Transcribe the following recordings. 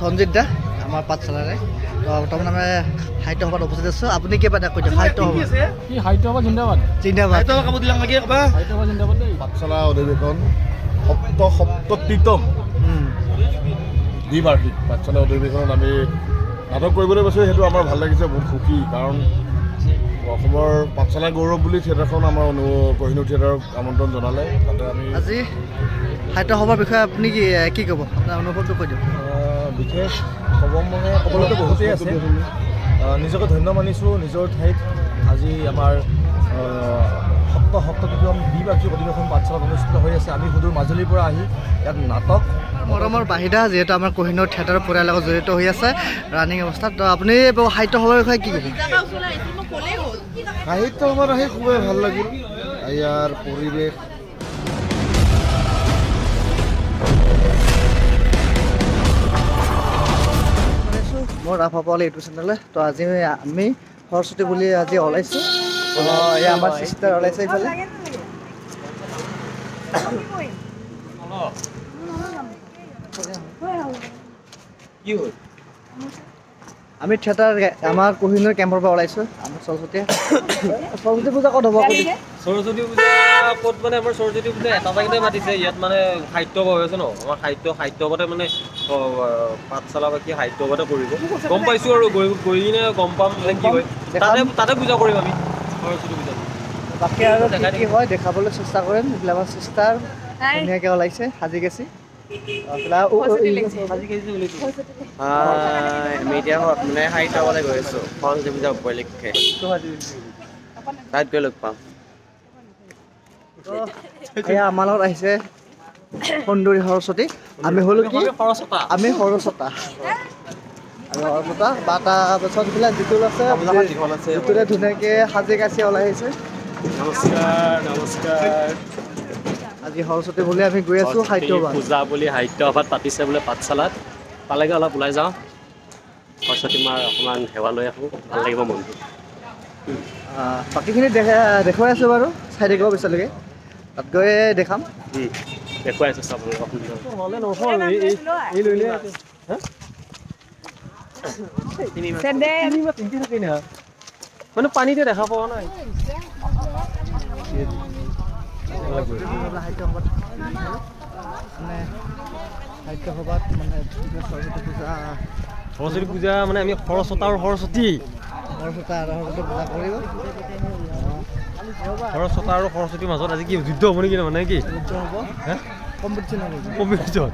ধনজিত দা আমাৰ পাঠশালাৰে তো বৰ্তমান আমি সাহিত্য সভাত উপস্থিত আছোঁ। আপুনি কিবা এটা কৈ দিয়ক। সাহিত্য সভা জিন্দাবাদ জিন্দাবাদ জিন্দাবাদ পাঠশালা অধিৱেশন সপ্তমতম দ্বিবাৰ্ষিক পাঠশালা অধিৱেশনত আমি নাটক কৰিবলৈ পাইছোঁ। সেইটো আমাৰ ভাল লাগিছে, বহুত সুখী। কাৰণ অসমৰ পাঠশালা গৌৰৱ বুলি থিয়েটাৰখন আমাৰ কহিনুৰ থিয়েটাৰক আমন্ত্ৰণ জনালে। তাতে আমি আজি সাহিত্য সভাৰ বিষয়ে আপুনি কি ক'ব, আপোনাৰ অনুভৱটো কৈ দিয়ক। বিশেষ ক'ব মানে ক'বলৈতো বহুতেই আছে। নিজকে ধন্য মানিছোঁ নিজৰ ঠাইত আজি আমাৰ সপ্তমতম দ্বিবাৰ্ষিক অধিৱেশন পাঠশালাত অনুষ্ঠিত হৈ আছে। আমি সুদূৰ মাজুলীৰ পৰা আহি ইয়াত নাটক মৰমৰ বাহিদা যিহেতু আমাৰ কহিনুৰ থিয়েটাৰৰ পৰিয়ালৰ লগত জড়িত হৈ আছে ৰানিং অৱস্থাত, তো আপুনি সাহিত্য সভাৰ বিষয়ে কি ক'ব? সাহিত্য সভাত আহি খুবেই ভাল লাগিল। ইয়াৰ পৰিৱেশ মোৰ ৰাফা পাৱালী ইউটিউব চেনেলে। তো আজি আমি সৰস্বতী বুলি আজি ওলাইছোঁ। এয়া আমাৰ চিষ্টাৰ ওলাইছে এইফালে। আমি থিয়েটাৰ আমাৰ কহিনুৰ কেম্পৰ পৰা ওলাইছোঁ। আমাৰ সৰস্বতী পূজা ক'ত হ'ব? সৰস্বতী পূজা ক'ত মানে আমাৰ সৰস্বতী পূজা এটা জেগাতে মাতিছে। ইয়াত মানে সাহিত্য সভা হৈ আছে ন, আমাৰ সাহিত্য সভাতে মানে পাঠশালা বা কি সাহিত্য সভাতে কৰিব গম পাইছোঁ আৰু গৈ কিনে গম পাম মানে কি হয়। তাতে পূজা কৰিম আমি সৰস্বতী পূজা। বাকী আৰু কি হয় দেখাবলৈ চেষ্টা কৰিম। এইবিলাক আমাৰ চিষ্টাৰ ধুনীয়াকৈ ওলাইছে সাজি কাচি। আমি এতিয়া মানে সাহিত্য সভালৈ গৈ আছোঁ সৰস্বতী পূজা উপলক্ষে। তাত গৈ লগ পাম। এয়া আমাৰ লগত আহিছে সুন্দৰী সৰস্বতী। আমি হ'লো কি আমি সৰস্বতা আৰু সৰস্বতা 12টা বছৰ এইবিলাক যিটো আছে যিটোৰে ধুনীয়াকৈ সাজি কাচি ওলাই আহিছে। নমস্কাৰ নমস্কাৰ। আজি সৰস্বতী বুলি আমি গৈ আছোঁ সাহিত্য সভা পূজা বুলি সাহিত্য সভাত পাতিছে বোলে পাঠশালাত। তালৈকে অলপ ওলাই যাওঁ, সৰস্বতী মাৰ অকণমান সেৱা লৈ আহোঁ, ভাল লাগিব মনটো। বাকীখিনি দেখুৱাই আছোঁ বাৰু, চাই থাকিব পিছলৈকে তাত গৈ দেখাম। দেখুৱাই আছোঁ চাবলৈ মানে পানীতে দেখা পোৱা নাই। সাহিত্য সভাত মানে সৰস্বতী পূজা মানে আমি সৰস্বতা আৰু সৰস্বতী পূজা কৰিব। সৰস্বতা আৰু সৰস্বতীৰ মাজত আজি কি যুদ্ধ হ'ব নেকি? মানে কি যুদ্ধ হ'ব, কম্পিটিশ্যন হ'ব। কম্পিটিশ্যন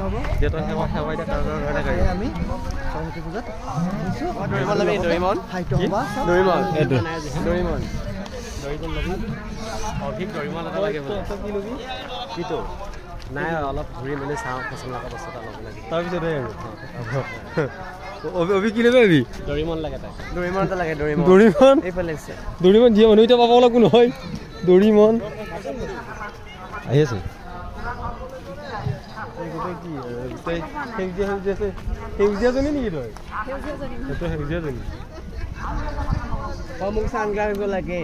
হ'ব যিহেতু সেৱা দিয়া কাৰণৰ কাৰণে আমি সৰস্বতী পূজাত সাহিত্য সভা অধিক দৰিমল এটা লাগে কিটো নাই অলপ ঘূৰি মেলি চাওঁ পচন্দ লগা বস্তু এটা ল'ব লাগে। তাৰপিছতে আৰু অভি কি ল'বি? অভি দৰিমল লাগে, তাই দৰিমল এটা লাগে। দৰিমন এইফালে দৰিমন যিয়ে মানুহ এতিয়া পাব লাগো নহয়। দৰিমন আহি আছে। সেউজীয়াজনী নেকি তই? সেইটো সেউজীয়াজনী। মোক চানগ্লাছ লাগে।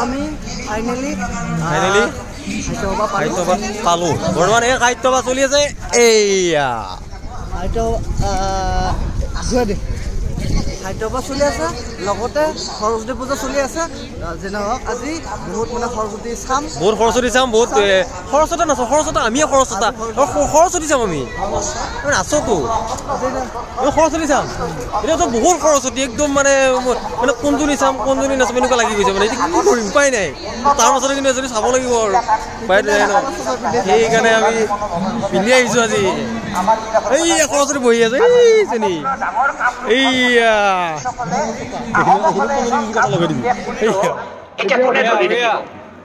আমি ফাইনেলি সাহিত্য সভা পালোঁ। বৰ্তমান এই সাহিত্য সভা চলি আছে। এইয়া সাহিত্য সভা চলি আছে, লগতে সৰস্বতী পূজা চলি আছে। যেনে হওক আজি বহুত মানে সৰস্বতী চাম, বহুত সৰস্বতী নাচো। সৰস্বতী আমিয়ে সৰস্বতী চাম। আমি নাচোতো সৰস্বতী চাম। এতিয়াতো বহুত সৰস্বতী একদম মানে কোনজনী চাম কোনজনী নাচাম এনেকুৱা লাগি গৈছে। মানে এতিয়া কি কৰিম, উপায় নাই। তাৰ মাজতে কিন্তু এজনী চাব লাগিব আৰু উপায় নাই ন। সেইকাৰণে আমি পিন্ধি আহিছোঁ আজি। এই সৰস্বতী বহি আছে এইজনী। এইয়া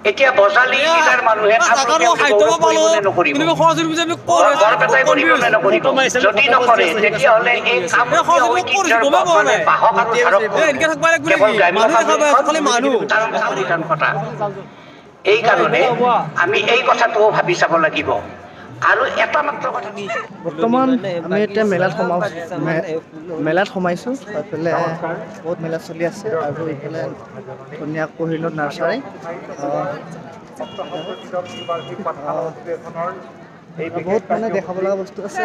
এতিয়া বজালি জিলাৰ মানুহে যদি নকৰে তেতিয়াহ'লে এই কাম এই কাৰণে আমি এই কথাটোও ভাবি চাব লাগিব। আৰু এটা মাত্ৰ কথা, বৰ্তমান আমি এতিয়া মেলাত সোমাইছোঁ। এইফালে বহুত মেলা চলি আছে আৰু এইফালে ধুনীয়া কহিনুৰ নাৰ্চাৰী। বহুত মানে দেখাব লগা বস্তু আছে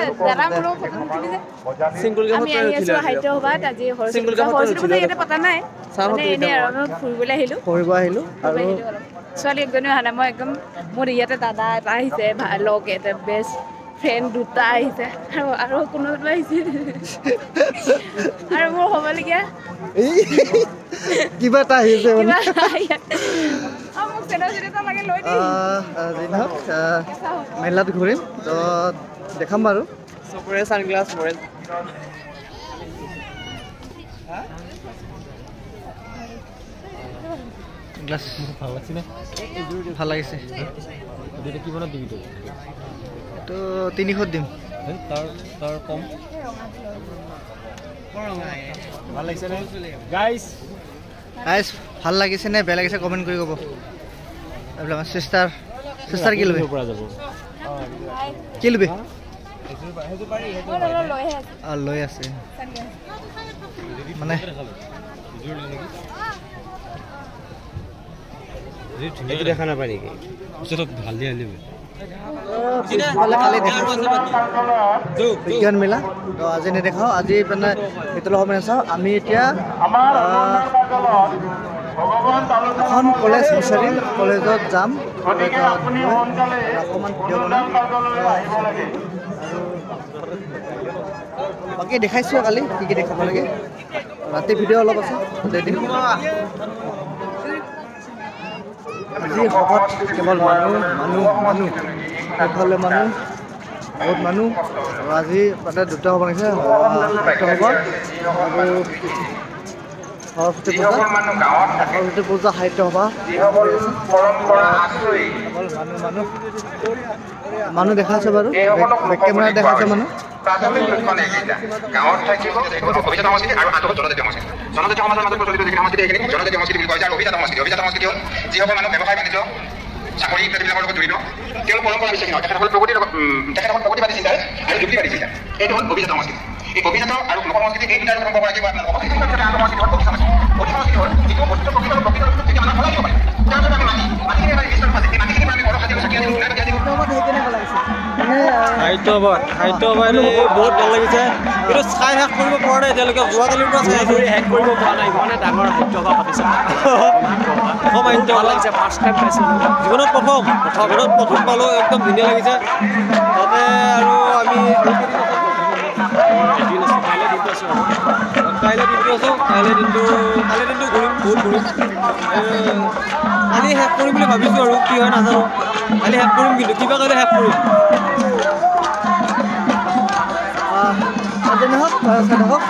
আমি আহি আছো সাহিত্য সভাত আজি সৰস্বতী পূজা ইয়াতে পতা নাই মানে এনেই আৰু ফুৰিবলৈ আহিলো আৰু ছোৱালী একজনীও অহা নাই মই একদম মোৰ ইয়াতে দাদা এটা আহিছে লগ এটা বেষ্ট ফ্ৰেণ্ড দুটা আহিছে আৰু কোনোবা আহিছে আৰু মোৰ হ'বলগীয়া কিবা এটা আহিছে মোক চেনেল এটা লাগে লৈ দিম মেলাত ঘূৰিম তো দেখাম বাৰু চবৰে ছানগ্লাছ মৰে গ্লাছ ভাল লাগছে নে ভাল লাগিছে দুটা কিমানত দিবি তই তো 300 দিম তাৰ কম ভাল লাগিছে নে গাইজ ভাল লাগিছে নে বেয়া লাগিছে কমেণ্ট কৰি ক'ব এইবিলাক চিষ্টাৰ কি ল'বি পৰা যাব কি ল'বি লৈ লৈ আছে মানে দেখা নাপায় নেকি ভাল দিয়া বিজ্ঞান মেলা তো আজি নেদেখাওঁ আজি মানে ভিতৰৰ সময় চাওঁ আমি এতিয়া এখন কলেজ বিচাৰিম কলেজত যাম অকণমান ভিডিঅ' বনাম বাকী দেখাইছোঁ কালি কি দেখাব লাগে ৰাতি ভিডিঅ' অলপ আছে তাতে দিম আজি সভাত কেৱল মানুহ এফালে মানুহ বহুত মানুহ আৰু আজি তাতে দুটা হ'ব লাগিছে হ'ব আৰু সৰস্বতী পূজা সাহিত্য সভা মানুহ দেখাইছে বাৰু বেক কেমেৰাত দেখাইছে মানুহ প্ৰাথমিক লক্ষণ এইকেইটা গাঁৱত থাকিব অভিজাত সংস্কৃতি আৰু আন্তঃ জনজাতীয় সংস্কৃতি জনজাতীয় সমাজৰ মাজত প্ৰচলিত যিখিনি সংস্কৃতি এইখিনি জনজাতীয় সংস্কৃতি বুলি কয় আৰু অভিজাত সংস্কৃতি হ'ল যিসকল মানুহ ব্যৱসায় বাণিজ্য চাকৰি ইত্যাদিবিলাকৰ লগত জড়িত তেওঁলোক পৰম্পৰা বিশ্বাসী নহয় তেখেতসকল প্ৰগতিবাদী চিন্তাৰে আৰু যুক্তিবাদী চিন্তা এইটো হ'ল অভিজাত সংস্কৃতি এই অভিজাত আৰু লোক সংস্কৃতি এই দুটাৰ পৰম্পৰা লাগিব আপোনালোকক অভিসংস্কৃতি হ'ল যিটো বস্তু প্ৰকৃত যেতিয়া মানুহ সলাই দিব পাৰে তাৰপিছত আমি মাটিখিনি আমাৰ নিৰ্দিষ্ট আছে এই মাটিখিনি আমি ঘৰৰ সাজি চাকি আদি সাহিত্য সভা বহুত ভাল লাগিছে কিন্তু চাই শেষ কৰিব পৰা নাই এতিয়ালৈকে যোৱাকালিৰ পৰা চাই আছোঁ শেষ কৰিব পৰা নাই ইমানে ডাঙৰ সাহিত্য সভা পাতিছে প্ৰথম সাহিত্য সভা লাগিছে ফাৰ্ষ্ট টাইম পাইছোঁ জীৱনত প্ৰথম পালোঁ একদম ধুনীয়া লাগিছে তাতে আৰু আমি কাইলৈ দিনটো আছোঁ কাইলৈ দিনটো ঘূৰিম বহুত ঘূৰিম কালি শেষ কৰিম বুলি ভাবিছোঁ আৰু কি হয় নাজানো কালি শেষ কৰিম কিন্তু কিবা কাইলৈ শেষ কৰিম নহওক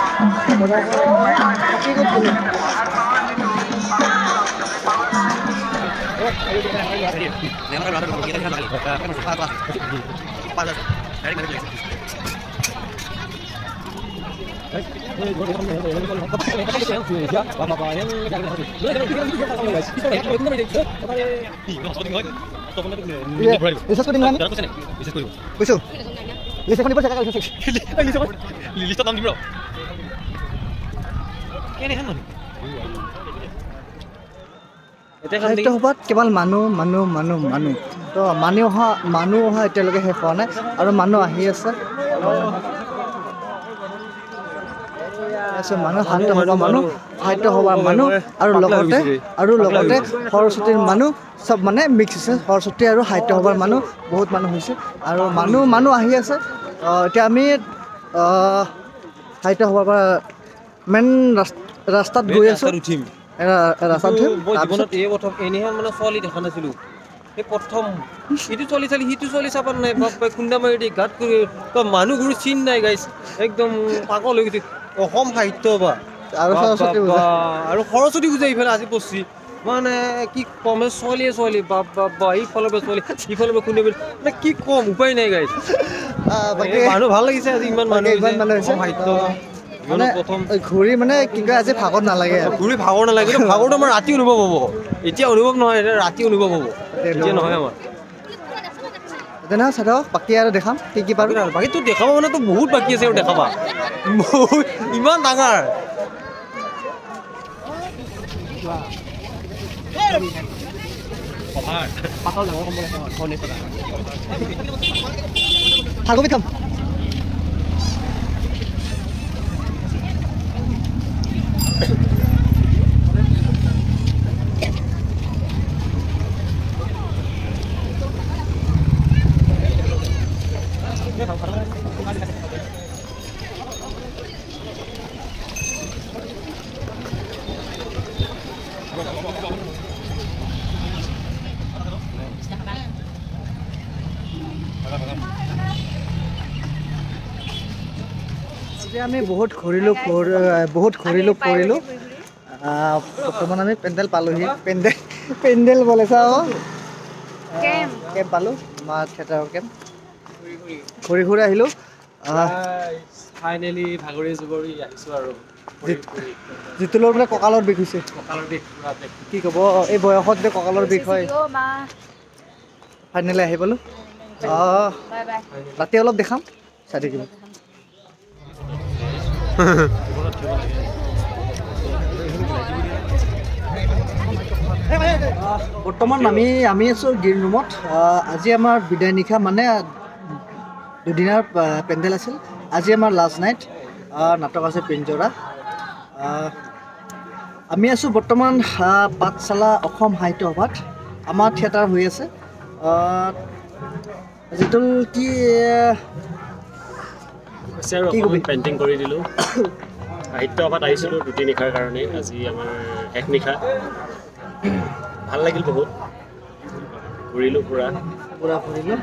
সাহিত্য সভাত কেৱল মানুহ তো মানুহ অহা এতিয়ালৈকে শেষ হোৱা নাই আৰু মানুহ আহি আছে মানুহ সাহিত্য সভাৰ মানুহ আৰু লগতে সৰস্বতীৰ মানুহ চব মানে মিক্স আছে সৰস্বতী আৰু সাহিত্য সভাৰ মানুহ বহুত মানুহ হৈছে আৰু মানুহ আহি আছে এতিয়া আমি সাহিত্য সভাৰ পৰা মেইন ৰাস্তাত গৈ আছোঁ ৰাস্তাত জীৱনত এই প্ৰথম এনেহেন মানে ছোৱালী দেখা নাছিলোঁ এই প্ৰথম ইটো ছোৱালী সিটো ছোৱালী চাব নাই বাপ খুন্দা মাৰি দি গাত কৰি মানুহবোৰ চিন নাই গাইছ একদম পাগল হৈ গৈছে অসম সাহিত্য সভা আৰু সৰস্বতী পূজা ইফালে আজি পঢ়ছি মানে কি কম ছোৱালী বাপ ইফালৰ পৰা ছোৱালী ইফালৰ পৰা খুন্দা মানে কি কম উপায় নাই গাইছ মানুহ ভাল লাগিছে আজি ইমান মানুহ সাহিত্য ঘূৰি মানে কি কয় আজি ভাগৰ নালাগে ঘূৰি ভাগৰ নালাগে কিন্তু ভাগৰটো আমাৰ ৰাতি অনুভৱ হ'ব এতিয়া অনুভৱ নহয় এতিয়া ৰাতি অনুভৱ হ'ব এতিয়া নহয় আমাৰ তেনেহ'লে চাই থাকক বাকী আৰু দেখাম কি পাৰোঁ বাকীতো দেখাবা মানেতো বহুত বাকী আছে আৰু দেখাবা বহুত ইমান ডাঙৰ থাকবি থাম আমি বহুত ঘূৰিলোঁ ফুৰিলোঁ বৰ্তমান আমি পেণ্ডেল পালোহি পেণ্ডেল বোলে চাওঁ কেম্প পালোঁ আমাৰ থিয়েটাৰৰ কেম্প ঘূৰি আহিলোঁ ফাইনেলি ভাগৰি জুগৰি আহিছোঁ আৰু জিতুলৰ বোলে কঁকালৰ বিষ হৈছে কি ক'ব এই বয়সত যে কঁকালৰ বিষ হয় ফাইনেলি আহি পালোঁ ৰাতি অলপ দেখাম চাই থাকিব বৰ্তমান আমি আছোঁ গ্ৰীণ ৰুমত আজি আমাৰ বিদায় নিশা মানে দুদিনৰ পেণ্ডেল আছিল আজি আমাৰ লাষ্ট নাইট নাটক আছে পিঞ্জৰা আমি আছোঁ বৰ্তমান পাঠশালা অসম সাহিত্য সভাত আমাৰ থিয়েটাৰ হৈ আছে যিটো কি পেইণ্টিং কৰি দিলোঁ সাহিত্য সভাত আহিছিলোঁ 2 নিশাৰ কাৰণে আজি আমাৰ শেষ নিশা ভাল লাগিল বহুত ঘূৰিলোঁ পুৰা ফুৰিলোঁ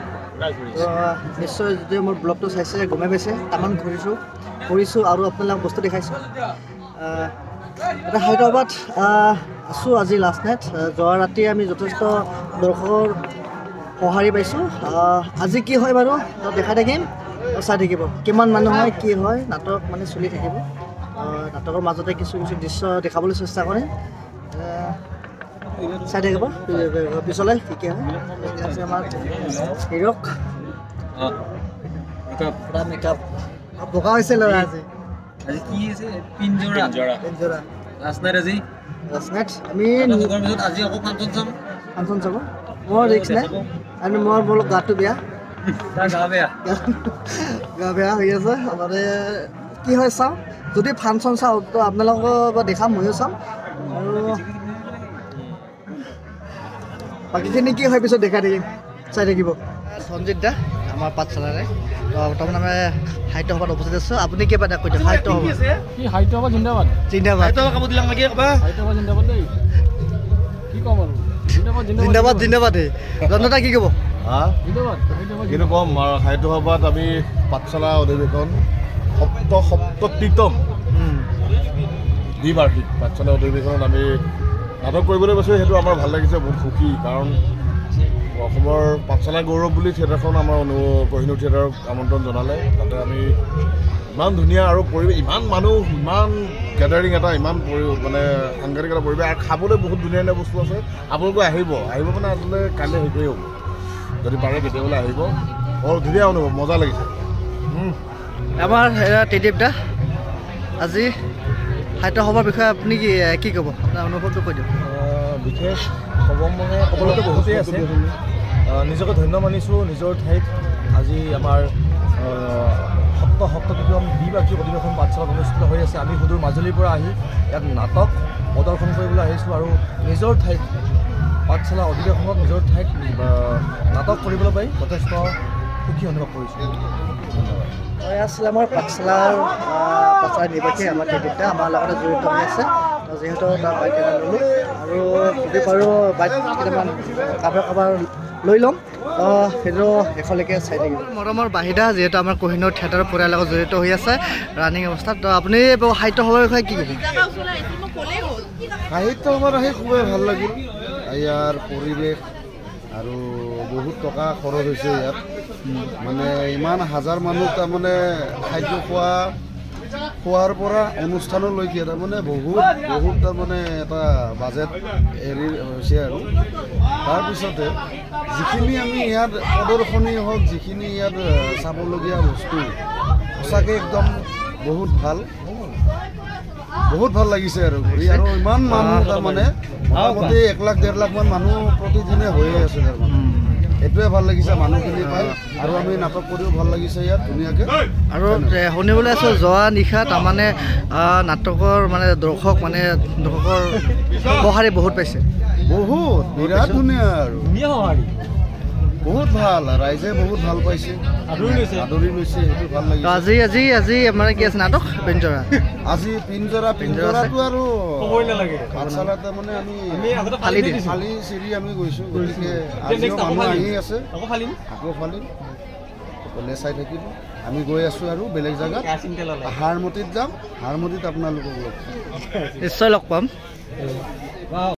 নিশ্চয় যদি মোৰ ব্লগটো চাইছে গমে পাইছে তামান ঘূৰিছোঁ আৰু আপোনালোকক বস্তু দেখাইছোঁ এটা সাহিত্য সভাত আছোঁ আজি লাষ্ট নাইট যোৱা ৰাতি আমি যথেষ্ট দৰ্শকৰ সঁহাৰি পাইছোঁ আজি কি হয় বাৰু দেখাই থাকিম চাই থাকিব কিমান মানুহ হয় কি হয় নাটক মানে চলি থাকিব নাটকৰ মাজতে কিছু দৃশ্য দেখাবলৈ চেষ্টা কৰে চাই থাকিব পিছলৈ কি কি হয় আছে আমাৰ হিৰক মেকআপ বগা হৈছে ল'ৰা আজি কি আছে পিঞ্জৰা লাষ্ট নাইট আমি আজি আকৌ ফাংচন চাব মোৰ ৰিক্স নাই আৰু মোৰ বোলো গাটো বেয়া গা বেয়া হৈ আছে মানে কি হয় চাওঁ যদি ফাংচন চাওঁ তো আপোনালোকক দেখাম ময়ো চাম আৰু বাকীখিনি কি হয় পিছত দেখাই থাকিম চাই থাকিব সঞ্জিত দা আমাৰ পাঠশালাৰে বৰ্তমান আমি সাহিত্য সভাত উপস্থিত আছোঁ আপুনি কিবা এটা কৈ দিয়ক সাহিত্য সভা জিন্দাবাদ জিন্দাবাদ জনতা কি ক'ব কিন্তু কম সাহিত্য সভাত আমি পাঠশালা অধিৱেশন সপ্ততিতম দ্বিবাৰ্ষিক পাঠশালা অধিৱেশনত আমি নাটক কৰিবলৈ পাইছোঁ সেইটো আমাৰ ভাল লাগিছে বহুত সুখী কাৰণ অসমৰ পাঠশালা গৌৰৱ বুলি থিয়েটাৰখন আমাৰ কোহিনুৰ থিয়েটাৰক আমন্ত্ৰণ জনালে তাতে আমি ইমান ধুনীয়া আৰু পৰিৱেশ ইমান মানুহ ইমান গেডাৰিং এটা ইমান মানে সাংঘাতিক এটা পৰিৱেশ আৰু খাবলৈ বহুত ধুনীয়া ধুনীয়া বস্তু আছে আপোনালোকে আহিব মানে আচলতে কাইলৈ সেইটোৱেই হ'ব যদি পাৰে কেতিয়াবলৈ আহিব বৰ ধুনীয়া অনুভৱ মজা লাগিছে আমাৰ ত্ৰিদীপ দা আজি সাহিত্য সভাৰ বিষয়ে আপুনি কি ক'ব আপোনাৰ অনুভৱটো কৈ দিয়ক বিশেষ ক'ব মানে ক'বলৈতো বহুতেই আছে নিজকে ধন্য মানিছোঁ নিজৰ ঠাইত আজি আমাৰ সপ্ততিতম দ্বিবাৰ্ষিক অধিৱেশন পাঠশালাত অনুষ্ঠিত হৈ আছে আমি সুদূৰ মাজুলীৰ পৰা আহি ইয়াত নাটক প্ৰদৰ্শন কৰিবলৈ আহিছোঁ আৰু নিজৰ ঠাইত পাঠশালা অধিৱেশনত নিজৰ ঠাইত নাটক কৰিবলৈ পাই যথেষ্ট সুখী অনুভৱ কৰিছোঁ আছিলে আমাৰ পাঠশালাৰ নিবাসী আমাৰ ত্ৰিদীপ আমাৰ লগতে জড়িত হৈ আছে যিহেতু তাৰ বাইক এটা ল'লোঁ আৰু যদি পাৰোঁ বাইক কেইটামান কাবাৰ লৈ ল'ম সেইটো শেষলৈকে চাই থাকিব মৰমৰ বাহিদা যিহেতু আমাৰ কোহিনুৰ থিয়েটাৰৰ পৰিয়ালৰ লগত জড়িত হৈ আছে ৰানিং অৱস্থাত তো আপুনি সাহিত্য সভাৰ বিষয়ে কি ক'ব সাহিত্য সভাত আহি খুবেই ভাল লাগিল ইয়াৰ পৰিৱেশ আৰু বহুত টকা খৰচ হৈছে ইয়াত মানে ইমান হাজাৰ মানুহ তাৰমানে খাদ্য খোৱাৰ পৰা অনুষ্ঠানলৈকে তাৰমানে বহুত তাৰমানে এটা বাজেট হেৰি হৈছে আৰু তাৰপিছতে যিখিনি আমি ইয়াত প্ৰদৰ্শনী হওক যিখিনি ইয়াত চাবলগীয়া বস্তু সঁচাকৈ একদম বহুত ভাল বহুত ভাল লাগিছে আৰু ঘূৰি আৰু ইমান মানুহ তাৰমানে মোটামুটি 1 লাখ 1.5 লাখ মান মানুহ প্ৰতিদিনে হৈয়ে আছে তাৰমানে এইটোৱে ভাল লাগিছে মানুহখিনি পাই আৰু আমি নাটক কৰিও ভাল লাগিছে ইয়াত ধুনীয়াকৈ আৰু শুনিবলৈ আছোঁ যোৱা নিশা তাৰমানে নাটকৰ মানে দৰ্শকৰ সঁহাৰি বহুত পাইছে বহুত বিৰাট ধুনীয়া আৰু বহুত ভাল ৰাইজে বহুত ভাল পাইছে আদৰি লৈছে সেইটো ভাল লাগিছে আজি মানে কি আছে নাটক পিঞ্জৰা আজি পিঞ্জৰাটো আৰু পাঠশালা তাৰমানে আমি ফালি চিৰি আমি গৈছোঁ গতিকে আজিও মানুহ আহি আছে আকৌ ফালিম সকলোৱে চাই থাকিব আমি গৈ আছোঁ আৰু বেলেগ জেগাত হাৰমতিত যাম হাৰমতিত আপোনালোকক লগ নিশ্চয় লগ পাম